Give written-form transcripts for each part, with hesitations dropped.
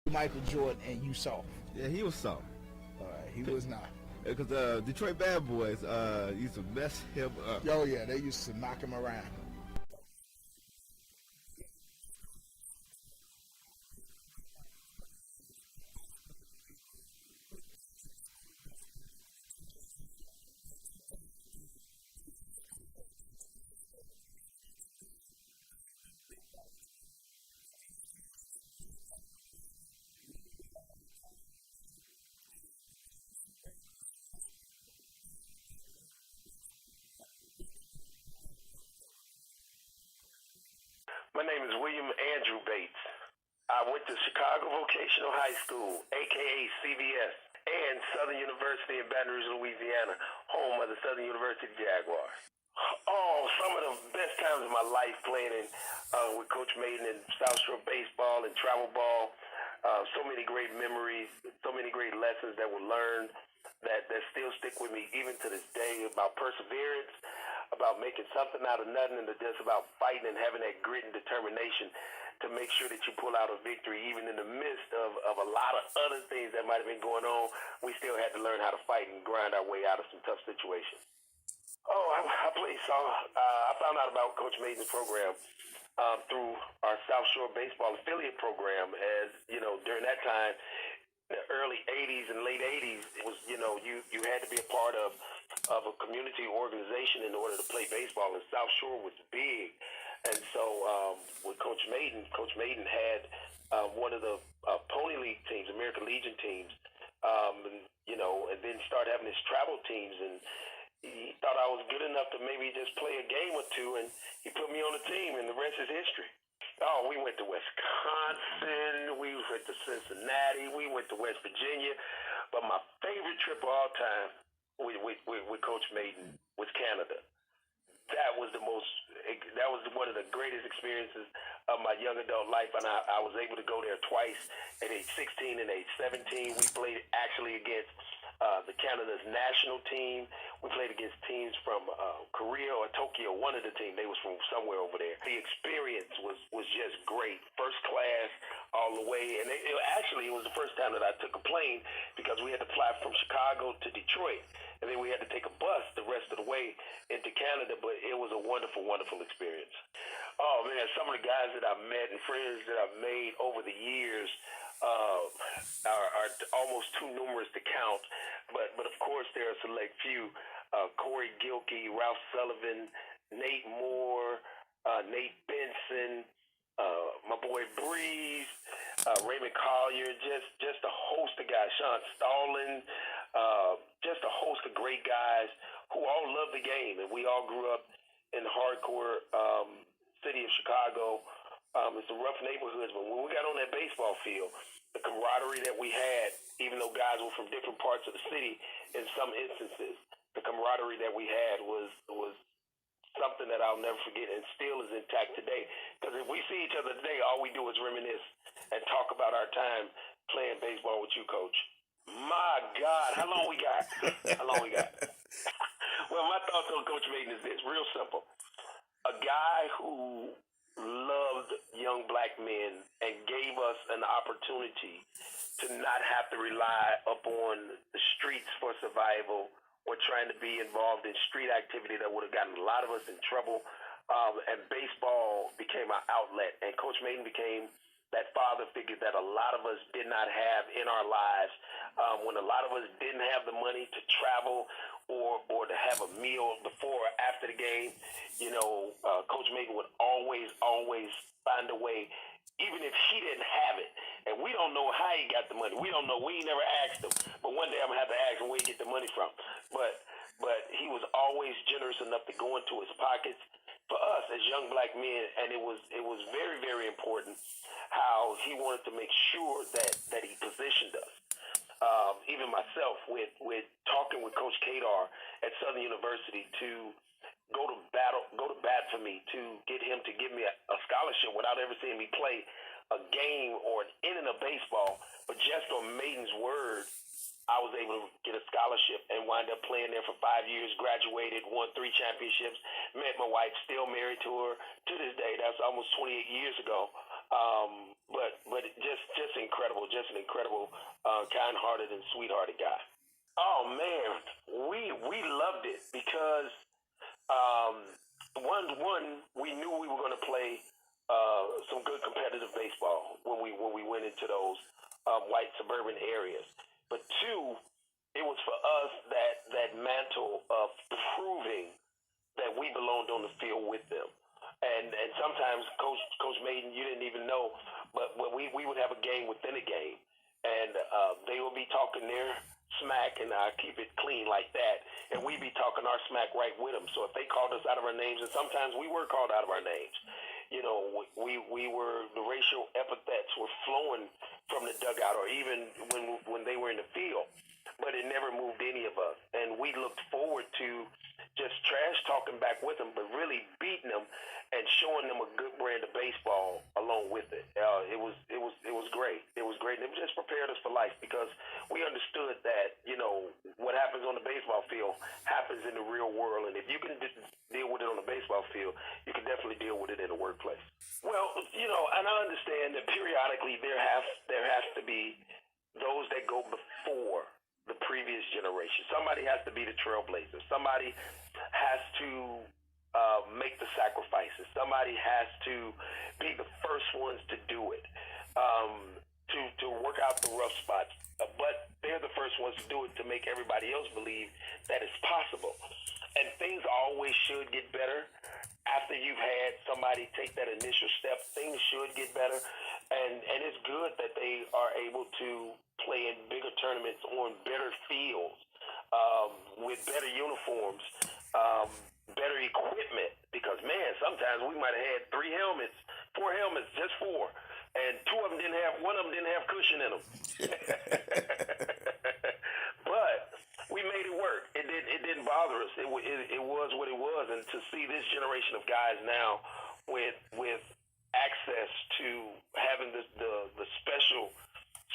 Michael Jordan and you soft? Yeah, he was soft. All right, he was not. Because Detroit Bad Boys used to mess him up. Oh yeah, they used to knock him around. My name is William Andrew Bates. I went to Chicago Vocational High School, aka CVS, and Southern University in Baton Rouge, Louisiana, home of the Southern University Jaguars. Oh, some of the best times of my life playing with Coach Mayden in South Shore baseball and travel ball. So many great memories, so many great lessons that were learned that still stick with me even to this day about perseverance, about making something out of nothing, and just about fighting and having that grit and determination to make sure that you pull out a victory even in the midst of a lot of other things that might have been going on. We still had to learn how to fight and grind our way out of some tough situations. Oh, I played song. I found out about Coach Mayden's program through our South Shore Baseball affiliate program. As you know, during that time, the early '80s and late '80s, it was you had to be a part of a community organization in order to play baseball, and South Shore was big. And so with Coach Mayden had one of the Pony League teams, American Legion teams, and then started having his travel teams, and he thought I was good enough to maybe just play a game or two, and he put me on the team, and the rest is history. Oh, we went to Wisconsin, we went to Cincinnati, we went to West Virginia, but my favorite trip of all time with Coach Mayden was Canada. That was one of the greatest experiences of my young adult life, and I was able to go there twice at age 16 and age 17. We played actually against the Canada's national team. We played against teams from Korea or Tokyo, one of the teams. They was from somewhere over there. The experience was just great, first class all the way. And it was the first time that I took a plane because we had to fly from Chicago to Detroit, and then we had to take a bus the rest of the way into Canada. But it was a wonderful, wonderful experience. Oh man, some of the guys that I've met and friends that I've made over the years are almost too numerous to count. But of course there are a select few: Corey Gilkey, Ralph Sullivan, Nate Moore, Nate Benson, my boy Breeze, Raymond Collier, just a host of guys, Sean Stallin, just a host of great guys who all love the game, and we all grew up in the hardcore city of Chicago. It's a rough neighborhoods, but when we got on that baseball field, the camaraderie that we had, even though guys were from different parts of the city, in some instances, the camaraderie that we had was something that I'll never forget and still is intact today. Because if we see each other today, all we do is reminisce and talk about our time playing baseball with you, Coach. My God, how long we got? Well, my thoughts on Coach Mayden is this, real simple. A guy who loved young black men and gave us an opportunity to not have to rely upon the streets for survival or trying to be involved in street activity that would have gotten a lot of us in trouble. And baseball became our outlet, and Coach Mayden became that father figure that a lot of us did not have in our lives. When a lot of us didn't have the money to travel or to have a meal before or after the game, Coach Mayden would always find a way, even if he didn't have it. And we don't know how he got the money. We don't know. We never asked him. But one day I'm going to have to ask him where he get the money from. But he was always generous enough to go into his pockets for us as young black men. And it was very, very important how he wanted to make sure that he positioned us. Even myself, with talking with Coach Kadar at Southern University to go to bat for me, to get him to give me a scholarship without ever seeing me play a game or an inning of baseball, but just on Mayden's word, I was able to get a scholarship and wind up playing there for 5 years, graduated, won 3 championships, met my wife, still married to her to this day. That's almost 28 years ago. But but just incredible, just an incredible, kind-hearted and sweethearted guy. Oh man, we loved it because one we knew we were going to play some good competitive baseball when we went into those white suburban areas. But two, it was for us that mantle of proving that we belonged on the field with them. And sometimes Coach Mayden, you didn't even know, but we would have a game within a game, and they would be talking their smack, and I keep it clean like that, and we'd be talking our smack right with them. So if they called us out of our names, and sometimes we were called out of our names, you know, we were, the racial epithets were flowing from the dugout, or even when they were in the field, but it never moved any of us, and we looked forward to just trash talking back with them, but really beating them and showing them a good brand of baseball along with it. It was great. It was great, and it just prepared us for life because we understood that, you know, what happens on the baseball field happens in the real world, and if you can deal with it on the baseball field, you can definitely deal with it in the workplace. Well, you know, and I understand that periodically there has to be those that go before the previous generation. Somebody has to be the trailblazer. Somebody has to make the sacrifices. Somebody has to be the first ones to do it, to work out the rough spots. But they're the first ones to do it to make everybody else believe that it's possible. And things always should get better. After you've had somebody take that initial step, things should get better. And it's good that they are able to play in bigger tournaments on better fields, with better uniforms, better equipment. Because, man, sometimes we might have had 4 helmets, just 4. And one of them didn't have cushion in them. But we made it work. It didn't bother us. It was what it was. And to see this generation of guys now with access to having the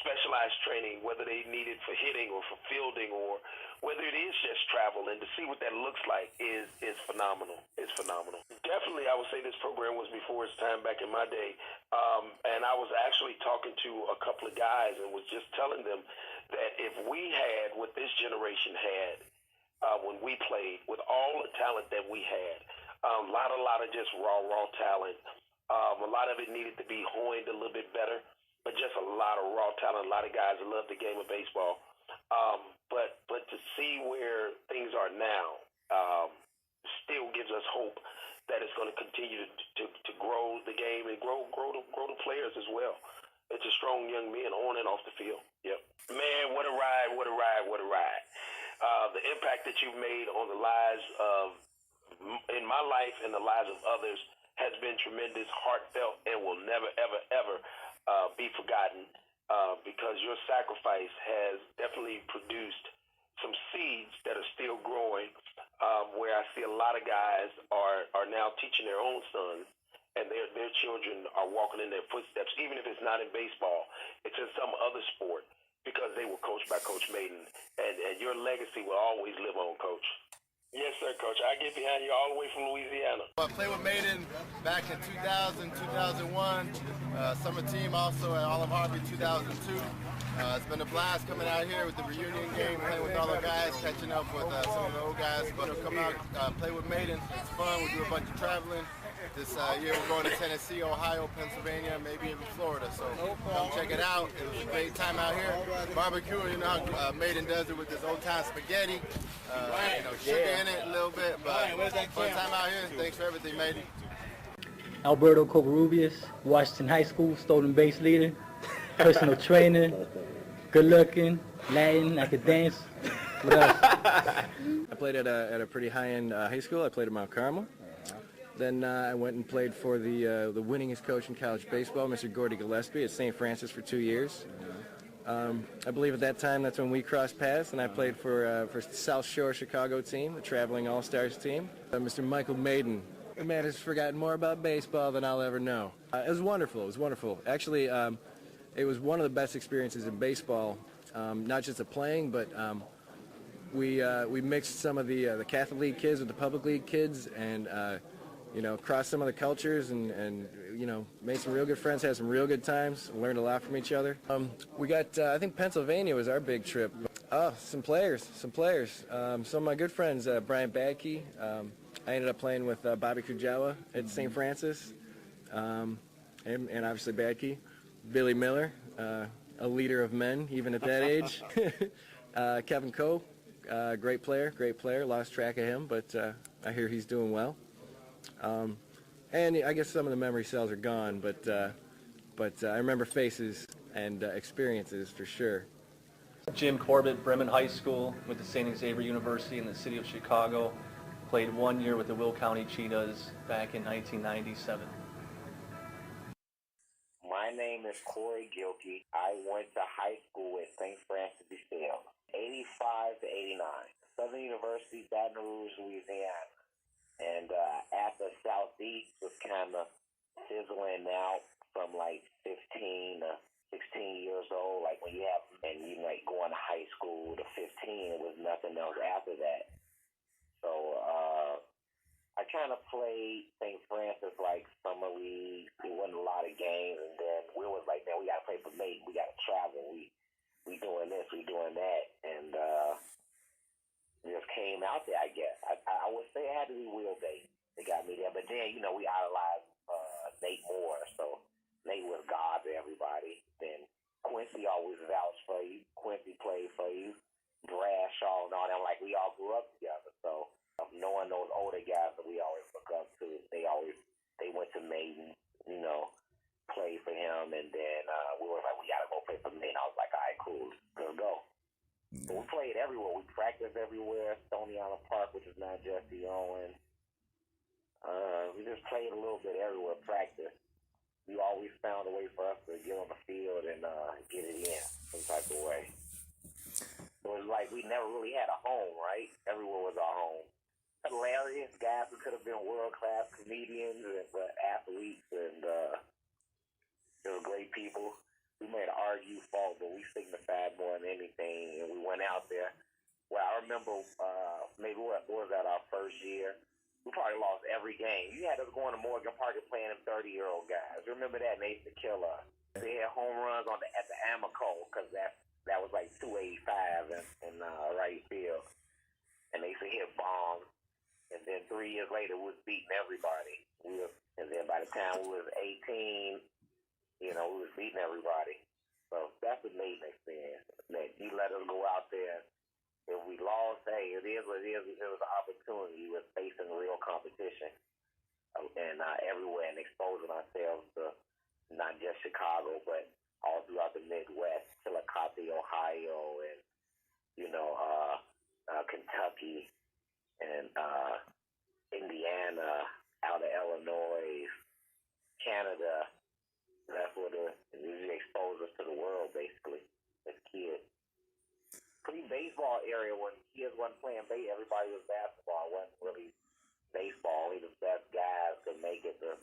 specialized training, whether they need it for hitting or for fielding or whether it is just travel, and to see what that looks like is phenomenal. It's phenomenal. Definitely, I would say this program was before its time back in my day. And I was actually talking to a couple of guys and was just telling them that if we had what this generation had when we played, with all the talent that we had, a lot of just raw talent. A lot of it needed to be honed a little bit better, but just a lot of raw talent. A lot of guys that love the game of baseball. But to see where things are now still gives us hope that it's going to continue to grow the game and grow the players as well. It's a strong young men on and off the field. Yep. Man, what a ride, what a ride, what a ride. The impact that you've made on the lives in my life and the lives of others has been tremendous, heartfelt, and will never, ever, ever be forgotten. Because your sacrifice has definitely produced some seeds that are still growing, where I see a lot of guys are now teaching their own sons, and their children are walking in their footsteps, even if it's not in baseball, it's in some other sport, because they were coached by Coach Mayden, and your legacy will always live on, Coach. Yes, sir, Coach. I get behind you all the way from Louisiana. I played with Mayden back in 2000, 2001. Summer team also at Olive Harvey 2002. It's been a blast coming out here with the reunion game, playing with all the guys, catching up with some of the old guys. But to come out, play with Mayden, it's fun. We do a bunch of traveling. This year we're going to Tennessee, Ohio, Pennsylvania, maybe even Florida. So come check it out. It was a great time out here. Barbecue, you know how Mayden does it with this old-time spaghetti. Sugar in it a little bit, but fun time out here. Thanks for everything, Mayden. Alberto Covarrubias, Washington High School, stolen base leader, personal trainer, good looking, Latin, I could dance. What else? I played at a pretty high-end high school. I played at Mount Carmel. Then I went and played for the winningest coach in college baseball, Mr. Gordy Gillespie, at St. Francis for 2 years. I believe at that time that's when we crossed paths, and I played for South Shore Chicago team, the traveling All-Stars team. Mr. Michael Mayden, the man has forgotten more about baseball than I'll ever know. It was wonderful. It was wonderful. Actually, it was one of the best experiences in baseball, not just at playing, but we mixed some of the Catholic League kids with the Public League kids, and crossed some of the cultures and made some real good friends, had some real good times, learned a lot from each other. We got, I think Pennsylvania was our big trip. Oh, some players. Some of my good friends, Brian Badke. I ended up playing with Bobby Kujawa at St. Francis, and obviously Badke. Billy Miller, a leader of men, even at that age. Kevin Coe, great player. Lost track of him, but I hear he's doing well. And I guess some of the memory cells are gone, but I remember faces and experiences for sure. Jim Corbett, Bremen High School, went to St. Xavier University in the city of Chicago. Played 1 year with the Will County Cheetahs back in 1997. My name is Corey Gilkey. I went to high school at St. Francis de Sales, 85 to 89. Southern University, Baton Rouge, Louisiana. And after Southeast was kind of fizzling out from like 15 to 16 years old, like when you have, and you like going to high school to 15, it was nothing else after that. So I kind of played St. Francis like summer league. It wasn't a lot of games, and then we was like, man, we got to play for Mayden. We got to travel. We doing this, we doing that, and just came out there, I guess. I would say it had to be Will Day that got me there. But then, we idolized Nate Moore. So Nate was God to everybody. Then Quincy always vouched for you. Quincy played for you. Bradshaw and all that. Like, we all grew up together. So knowing those older guys that we always look up to, they went to Mayden, played for him. And then we were like, we got to go play for Mayden. I was like, all right, cool. Let's go. So we played everywhere. We practiced everywhere. Stony Island Park, which is now Jesse Owens. We just played a little bit everywhere, practice. We always found a way for us to get on the field and get it in some type of way. So it was like we never really had a home, right? Everywhere was our home. Hilarious guys who could have been world-class comedians and athletes, and they were great people. We made an argue fault, but we signified more than anything, and we went out there. Well, I remember maybe what was that, our first year? We probably lost every game. You had us going to Morgan Park and playing them 30-year-old guys. Remember that? And they used to kill us. They had home runs at the Amico, because that was like 285 in right field. And they used to hit bombs. And then 3 years later, we was beating everybody. And then by the time we was 18, we was beating everybody. So that's a Mayden experience. He let us go out there. If we lost, hey, it is what it is. It was an opportunity. We were facing real competition and everywhere, and exposing ourselves to not just Chicago, but all throughout the Midwest, Chillicothe, Ohio, and Kentucky, and Indiana, out of Illinois, Canada. That's what it exposed us to the world, basically, as kids. Pre-baseball area, when kids wasn't playing baseball, everybody was basketball. It wasn't really baseball. Only the best guys could make it to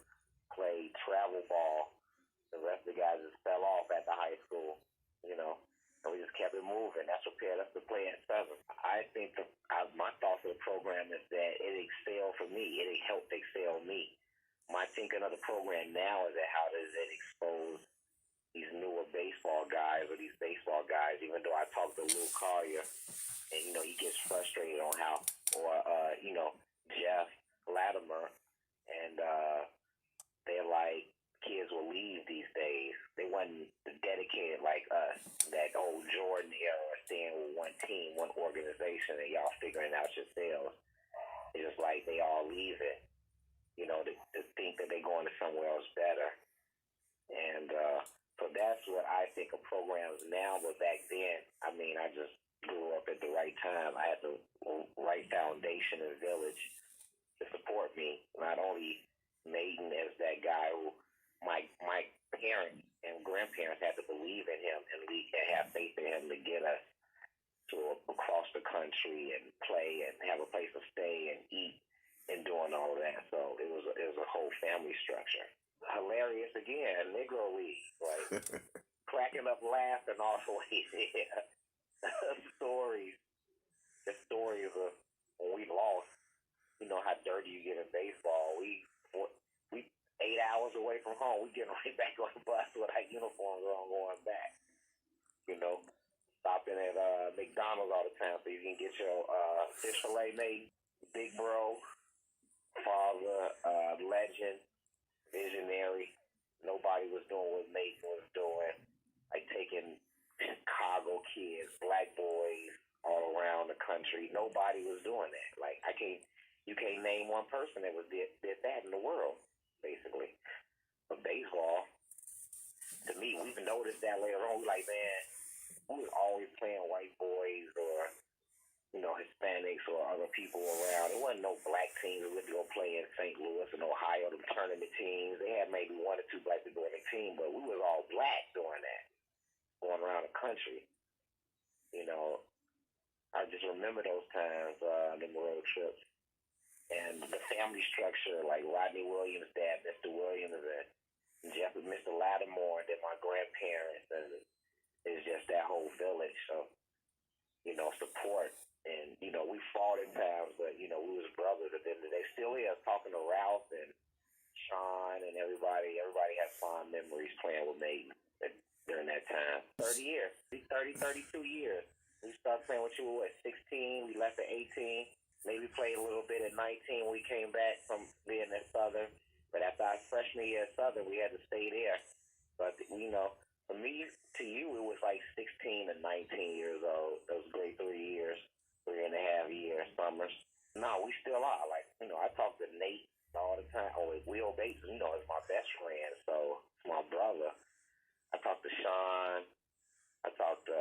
play travel ball. The rest of the guys just fell off at the high school, and we just kept it moving. That's what prepared us to play at 7. I think my thoughts of the program is that it excelled for me. It helped excel me. My thinking of the program now is that how does it expose these newer baseball guys, or these baseball guys, even though I talked to Lou Collier, and, he gets frustrated on how, or, Jeff Latimer, and they're like, kids will leave these days. They wasn't dedicated like us, that old Jordan era, staying with one team, one organization, and y'all figuring out yourselves. It's just like they all leave it, to think that they're going to somewhere else better. And, so that's what I think of programs now, but back then, I just grew up at the right time. I had the right foundation and village to support me. Not only Mayden as that guy who my parents and grandparents had to believe in him and have faith in him to get us to across the country and play and have a place to stay and eat and doing all of that. So it was a whole family structure. Hilarious again, Negro League, like cracking up, laughing all the way there. The stories of when we lost. How dirty you get in baseball. We away from home. We getting right back on the bus with our uniforms on going back. You know, stopping at McDonald's all the time so you can get your fish fillet made. Big bro, father, legend, visionary. Nobody was doing what Mayden was doing. Like taking Chicago kids, black boys all around the country. Nobody was doing that. Like you can't name one person that did that in the world, basically. But baseball, to me, we've noticed that later on. We like, man, we was always playing white boys or, you know, Hispanics or other people around. There wasn't no black teams that would go play in St. Louis and Ohio, them tournament teams. They had maybe one or two black people in the team, but we was all black doing that, going around the country. You know, I just remember those times, them road trips. And the family structure, like Rodney Williams' dad, Mr. Williams, and Mr. Lattimore, and then my grandparents, and it's just that whole village. So, you know, support. And, you know, we fought at times, but, you know, we was brothers at the end of the day. Still is, talking to Ralph and Sean and everybody. Everybody has fond memories playing with Mayden during that time. 30 years. 32 years. We started playing with you at 16. We left at 18. Maybe played a little bit at 19 when we came back from being at Southern. But after our freshman year at Southern, we had to stay there. But, you know, from me to you, it was like 16 and 19 years old. Those great 3 years, 3.5 years, summers. No, we still are. Like, you know, I talk to Nate all the time. Oh, Will Bates, you know, is my best friend. So, it's my brother. I talk to Sean. I talk to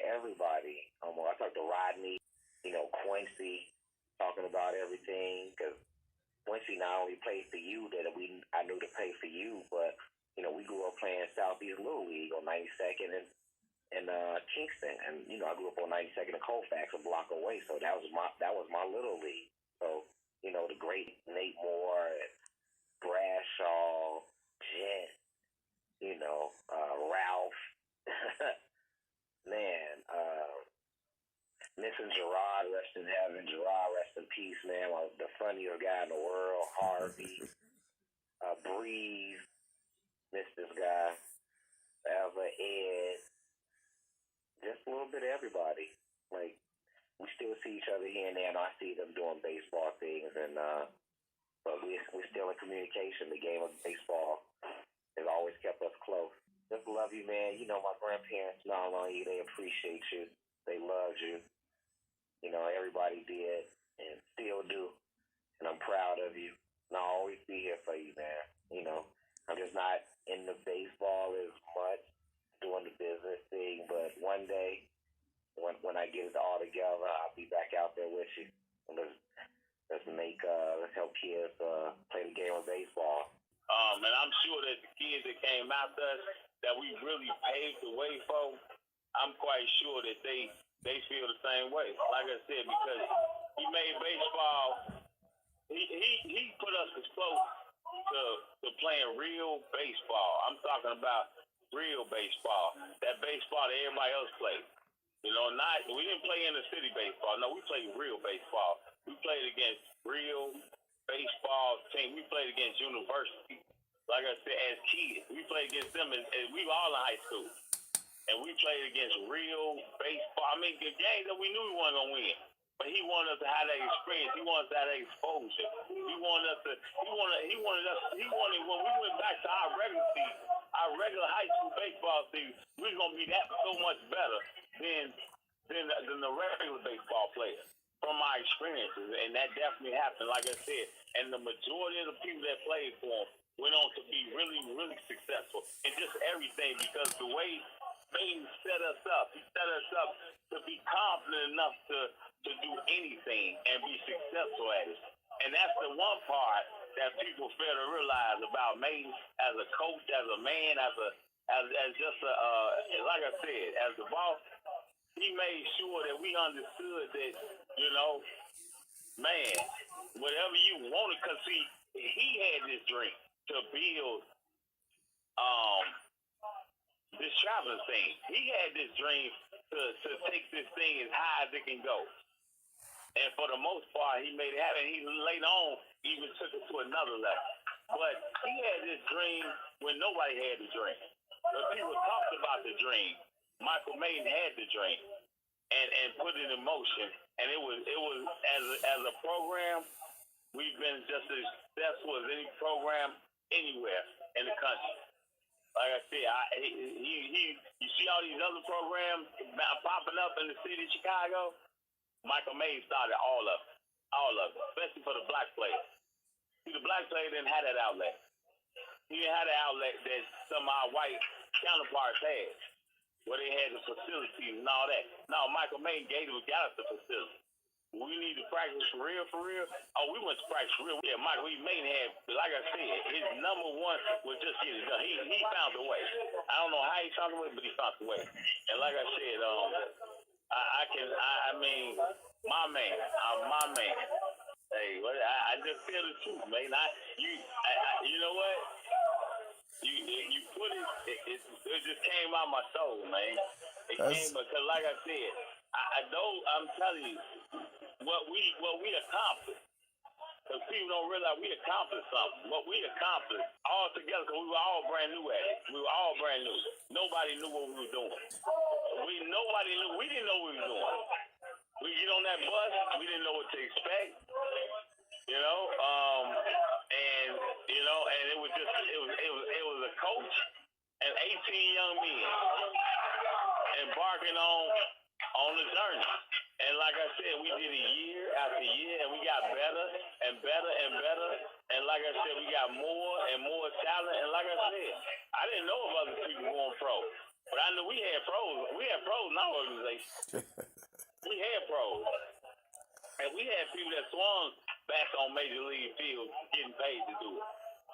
everybody. I talk to Rodney. You know, Quincy, talking about everything, because Quincy not only played for you that I knew to play for you, but, you know, we grew up playing Southeast Little League on 92nd and Kingston, and, you know, I grew up on 92nd and Colfax, a block away, so that was my Little League. So, you know, the great Nate Moore and Bradshaw, Jet, you know, Ralph, man, missing Gerard, rest in heaven. Gerard, rest in peace, man. The funniest guy in the world. Harvey, Breeze, missed this guy. Ever, Ed. Just a little bit of everybody. Like, we still see each other here and there, and I see them doing baseball things, and but we're still in communication. The game of baseball has always kept us close. Just love you, man. You know, my grandparents not on you. They appreciate you. They loved you. You know, everybody did and still do. And I'm proud of you. And I'll always be here for you, man. You know, I'm just not in the baseball as much, doing the business thing. But one day, when I get it all together, I'll be back out there with you. And let's help kids play the game of baseball. And I'm sure that the kids that came after us, that we really paved the way for, I'm quite sure that they feel the same way. Like I said, because he made baseball, he put us as close to playing real baseball. I'm talking about real baseball, that baseball that everybody else plays. You know, we didn't play in the city baseball. No, we played real baseball. We played against real baseball team. We played against university. Like I said, as kids, we played against them as we were all in high school. And we played against real baseball. I mean, the games that we knew we weren't gonna win, but he wanted us to have that experience. He wanted us to have that exposure. He wanted when we went back to our regular season, our regular high school baseball season, we was gonna be that so much better than the regular baseball players from my experiences, and that definitely happened. Like I said, and the majority of the people that played for him went on to be really, really successful in just everything, because the way Mayden set us up. He set us up to be confident enough to do anything and be successful at it. And that's the one part that people fail to realize about Mayden as a coach, as a man, as just like I said, as the boss. He made sure that we understood that, you know, man, whatever you wanted, because he had this dream to build this traveling thing. He had this dream to take this thing as high as it can go. And for the most part, he made it happen. He later on even took it to another level. But had this dream when nobody had the dream. But people talked about the dream. Michael Mayden had the dream and put it in motion. And it was as a program, we've been just as successful as any program anywhere in the country. Like I said, you see all these other programs popping up in the city of Chicago. Michael Mayden started all of them, especially for the black players. See, the black player didn't have that outlet. He didn't have the outlet that some of our white counterparts had, where they had the facilities and all that. No, Michael Mayden got us the facility. We need to practice for real. Oh, we went to practice for real. Yeah, Michael Mayden had, like I said, his number one was just get it done. He found a way. I don't know how he found a way, but he found a way. And like I said, I mean, my man. Hey, I just feel the truth, man. You know what? You put it just came out my soul, man. It came because, like I said, I'm telling you, what we accomplished. Because people don't realize we accomplished something. What we accomplished all together, because we were all brand new at it. We were all brand new. Nobody knew what we were doing. Nobody knew. We didn't know what we were doing. We get on that bus, we didn't know what to expect. And it was just it was a coach and 18 young men embarking on the journey. And like I said, we did it year after year, and we got better and better and better. And like I said, we got more and more talent. And like I said, I didn't know of other people going pro, but I knew we had pros. We had pros in our organization. We had pros, and we had people that swung back on major league fields getting paid to do it.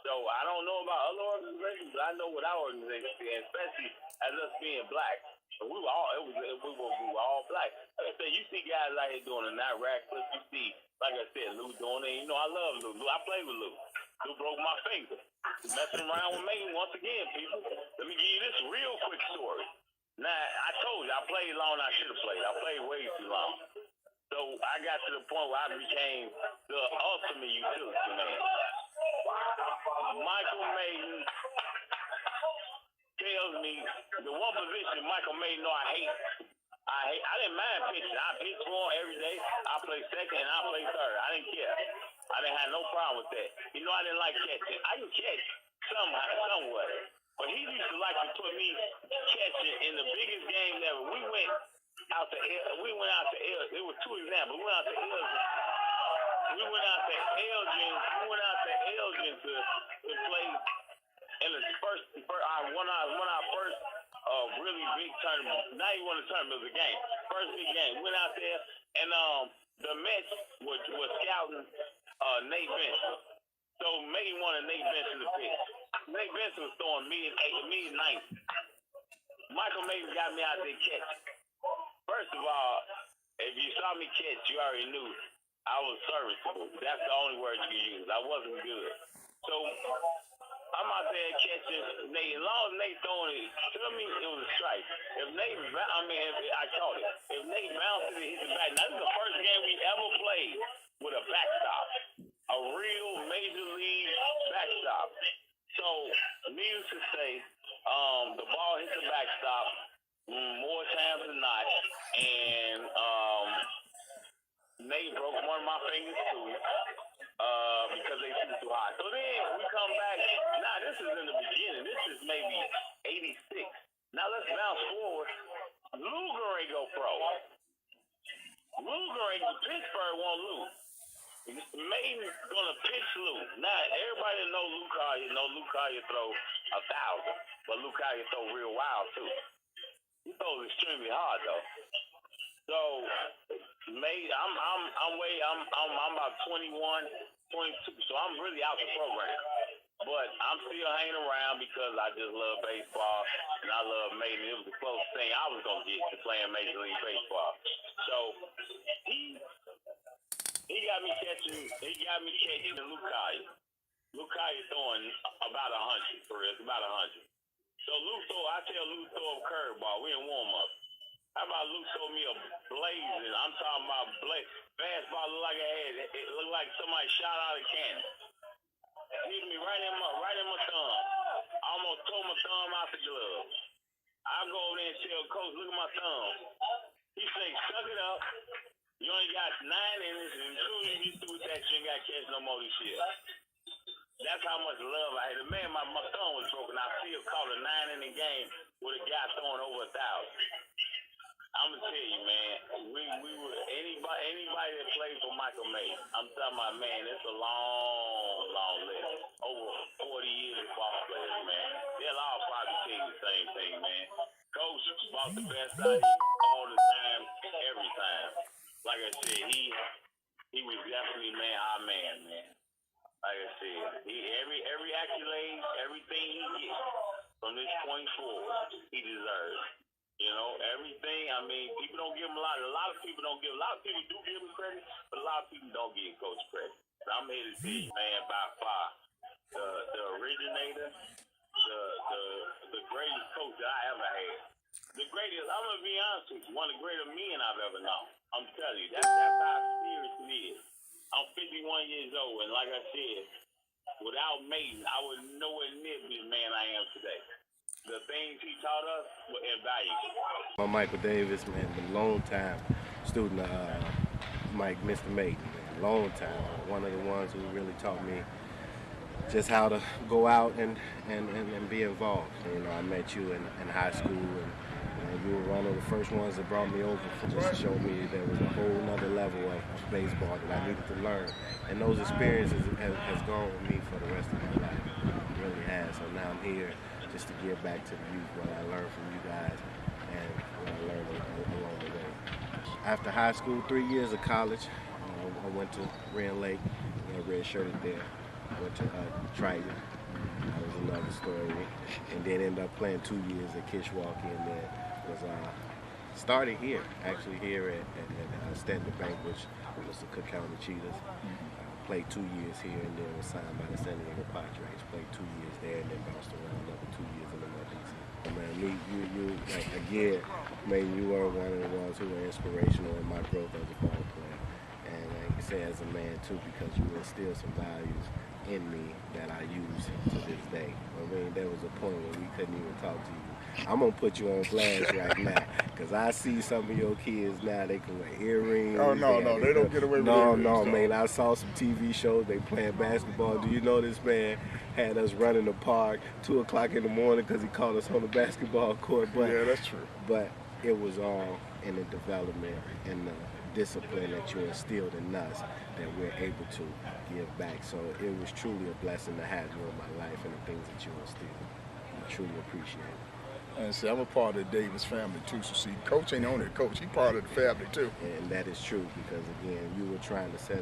So I don't know about other organizations, but I know what our organization did, especially as us being black. We were all black. Like I said, you see guys out here doing the night rack clip. You see, like I said, Lou doing it. You know, I love Lou. I played with Lou. Lou broke my finger. Messing around with me once again, people. Let me give you this real quick story. Now, I told you, I played longer than I should have played. I played way too long. So I got to the point where I became the ultimate utility man. Michael Mayden tells me the one position Michael Mayden know I hate. I didn't mind pitching. I pitched for him every day. I played second and I played third. I didn't care. I didn't have no problem with that. You know, I didn't like catching. I can catch somewhat. But he used to like to put me catching in the biggest game ever. We went out to Elgin. There were two examples. We went out to Elgin to play in the first one of our first really big tournament. Not even one of the tournaments, it was a game. First big game. Went out there and the Mets was scouting Nate Benson. So Mayden wanted Nate Benson to pitch. Nate Benson was throwing mid-ninth. Michael Mayden got me out there catching. First of all, if you saw me catch, you already knew I was serviceable. That's the only word you can use. I wasn't good. So I'm out there catching Nate. As long as Nate throwing it to me, it was a strike. If I caught it. If Nate bounced it and hit the back. Now, this is the first game we ever played with a backstop. A real major league backstop. So, needless to say, the ball hit the backstop more times than not, and Nate broke one of my fingers too because they threw too high. So then we come back. Now this is in the beginning. This is maybe '86. Now let's bounce forward. Luger go pro. Pittsburgh won't lose. Mayden's gonna pitch Lou. Now everybody know Lou Collier throw 1,000, but Lou Collier throw real wild too. He throws extremely hard though. So I'm about 21, 22, so I'm really out the program. But I'm still hanging around because I just love baseball and I love Mayden. It was the closest thing I was gonna get to playing Major League Baseball. So he got me catching Lou Collier. Lou Collier throwing about 100 for real. It's about 100. So I tell Lou throw a curveball. We in warm up. How about Lou throw me a blazing? I'm talking about fastball looked like it looked like somebody shot out a cannon. Hit me right in my thumb. tore my thumb out the glove. I go over there and tell Coach, look at my thumb. He say, suck it up. You only got 9 innings, and as soon as you get through with that, you ain't got to catch no more this year. That's how much love I had. Man, my thumb was broken. I still caught a 9-inning game with a guy throwing over 1,000. I'm gonna tell you, man, we were anybody that played for Michael Mayden. I'm talking about, man, it's a long list. Over 40 years of ball players, man. They'll all probably tell you the same thing, man. Coach brought the best out of you all the time, every time. Like I said, he was definitely, man, our man. Like I said, every accolade, everything he gets from this point forward, he deserves. You know, everything. I mean, people don't give him a lot of people don't give. A lot of people do give him credit, but a lot of people don't give Coach credit. So I'm here to tell you, man, by far, the originator, the greatest coach that I ever had. The greatest. I'm gonna be honest with you, one of the greatest men I've ever known. I'm telling you, that's how serious it is. I'm 51 years old, and like I said, without Mayden, I would nowhere near be the man I am today. The things he taught us were invaluable. I'm Michael Davis, man, been a long time student of Mr. Mayden, man, long time. One of the ones who really taught me just how to go out and be involved. You know, I met you in high school, and you were one of the first ones that brought me over just to show me there was a whole nother level of baseball that I needed to learn. And those experiences has gone with me for the rest of my life. It really has. So now I'm here just to give back to the youth what I learned from you guys and what I learned along the way. After high school, 3 years of college, I went to Red Lake, redshirted there. Went to Triton. That was another story. And then ended up playing 2 years at Kishwaukee, and then was started here, actually here at Stanton Bank, which was the Cook County Cheetahs. Played 2 years here, and then was signed by the San Diego Padres. Played 2 years there, and then bounced around another 2 years in the Northeast. Man, you like again, man, you are one of the ones who were inspirational in my growth as a ball player, and like I say, as a man too, because you instilled some values in me that I use to this day. I mean, there was a point where we couldn't even talk to you. I'm gonna put you on blast right now, because I see some of your kids now, they can wear earrings. Oh, no, they don't get away with earrings. No, man, I saw some TV shows, they playing basketball. Do you know this man had us running the park 2 o'clock in the morning because he called us on the basketball court? But, yeah, that's true. But it was all in the development and the discipline that you instilled in us that we're able to give back. So it was truly a blessing to have you in my life and the things that you instilled. I truly appreciate it. And see, I'm a part of the Davis family too. So see, Coach ain't only a coach; he part of the family too. And that is true, because again, you were trying to set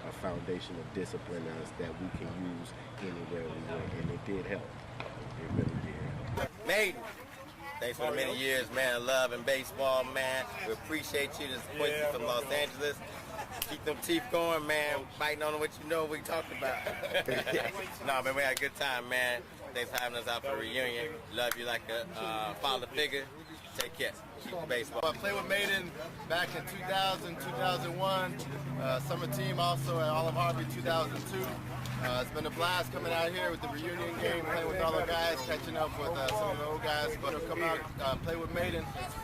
a foundation of discipline in us that we can use anywhere we went, and it did help. It really did. Mayden, thanks for the many years, man, of love and baseball, man. We appreciate you. This is Quincy from Los Angeles. Keep them teeth going, man. Biting on what you know we talked about. No, man, we had a good time, man. Thanks for having us out for the reunion. Love you like a father figure. Take care. Keep baseball. I played with Mayden back in 2000, 2001. Summer team also at Olive Harvey 2002. It's been a blast coming out here with the reunion game, playing with all the guys, catching up with some of the old guys. But come out, play with Mayden. It's fun.